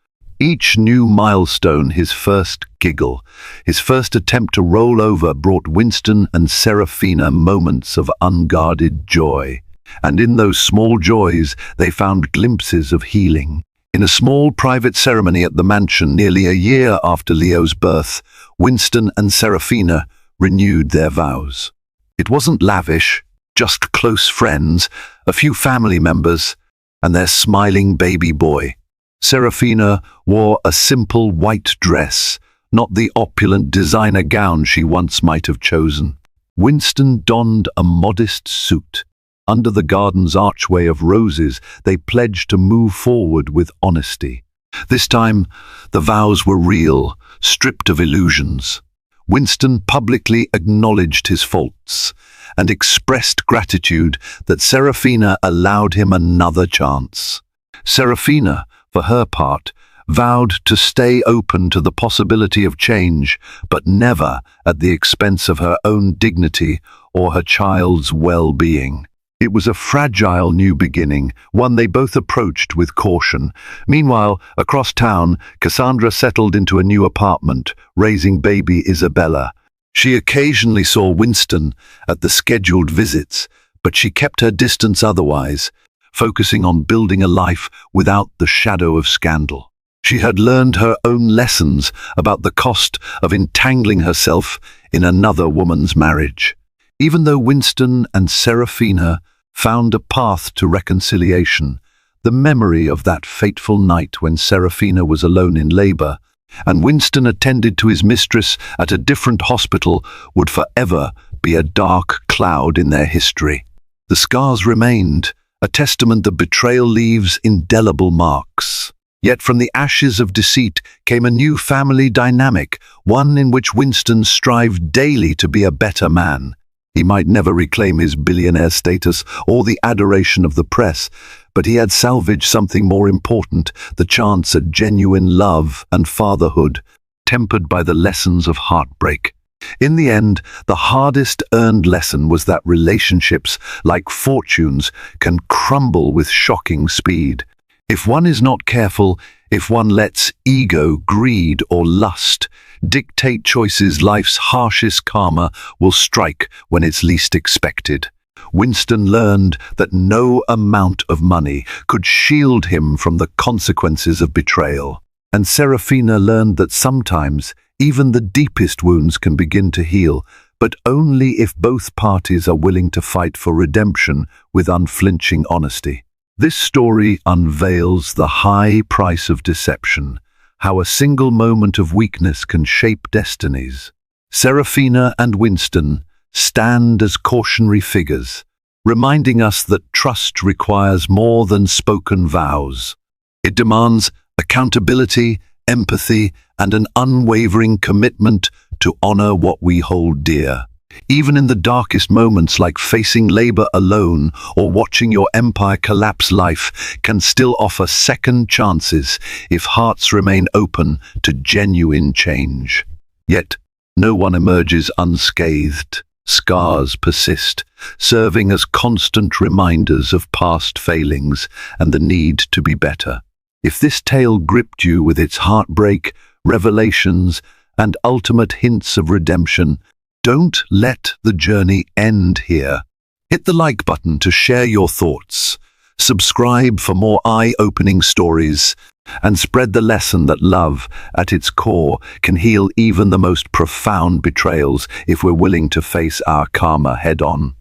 Speaker 1: Each new milestone, his first giggle, his first attempt to roll over, brought Winston and Seraphina moments of unguarded joy. And in those small joys, they found glimpses of healing. In a small private ceremony at the mansion nearly a year after Leo's birth, Winston and Seraphina renewed their vows. It wasn't lavish, just close friends, a few family members, and their smiling baby boy. Seraphina wore a simple white dress, not the opulent designer gown she once might have chosen. Winston donned a modest suit. Under the garden's archway of roses, they pledged to move forward with honesty. This time, the vows were real, stripped of illusions. Winston publicly acknowledged his faults and expressed gratitude that Seraphina allowed him another chance. Seraphina, for her part, vowed to stay open to the possibility of change, but never at the expense of her own dignity or her child's well-being. It was a fragile new beginning, one they both approached with caution. Meanwhile, across town, Cassandra settled into a new apartment, raising baby Isabella. She occasionally saw Winston at the scheduled visits, But she kept her distance otherwise, focusing on building a life without the shadow of scandal. She had learned her own lessons about the cost of entangling herself in another woman's marriage. Even though Winston and Seraphina found a path to reconciliation, the memory of that fateful night when Seraphina was alone in labor and Winston attended to his mistress at a different hospital would forever be a dark cloud in their history. The scars remained, a testament that betrayal leaves indelible marks. Yet from the ashes of deceit came a new family dynamic, one in which Winston strived daily to be a better man. He might never reclaim his billionaire status or the adoration of the press, but he had salvaged something more important, the chance at genuine love and fatherhood, tempered by the lessons of heartbreak. In the end, the hardest earned lesson was that relationships, like fortunes, can crumble with shocking speed. If one is not careful, if one lets ego, greed, or lust dictate choices, life's harshest karma will strike when it's least expected. Winston learned that no amount of money could shield him from the consequences of betrayal. And Seraphina learned that sometimes even the deepest wounds can begin to heal, but only if both parties are willing to fight for redemption with unflinching honesty. This story unveils the high price of deception, how a single moment of weakness can shape destinies. Seraphina and Winston stand as cautionary figures, reminding us that trust requires more than spoken vows. It demands accountability, empathy, and an unwavering commitment to honor what we hold dear. Even in the darkest moments, like facing labor alone or watching your empire collapse, life can still offer second chances if hearts remain open to genuine change. Yet, no one emerges unscathed. Scars persist, serving as constant reminders of past failings and the need to be better. If this tale gripped you with its heartbreak, revelations, and ultimate hints of redemption, don't let the journey end here. Hit the like button to share your thoughts, subscribe for more eye-opening stories, and spread the lesson that love, at its core, can heal even the most profound betrayals if we're willing to face our karma head-on.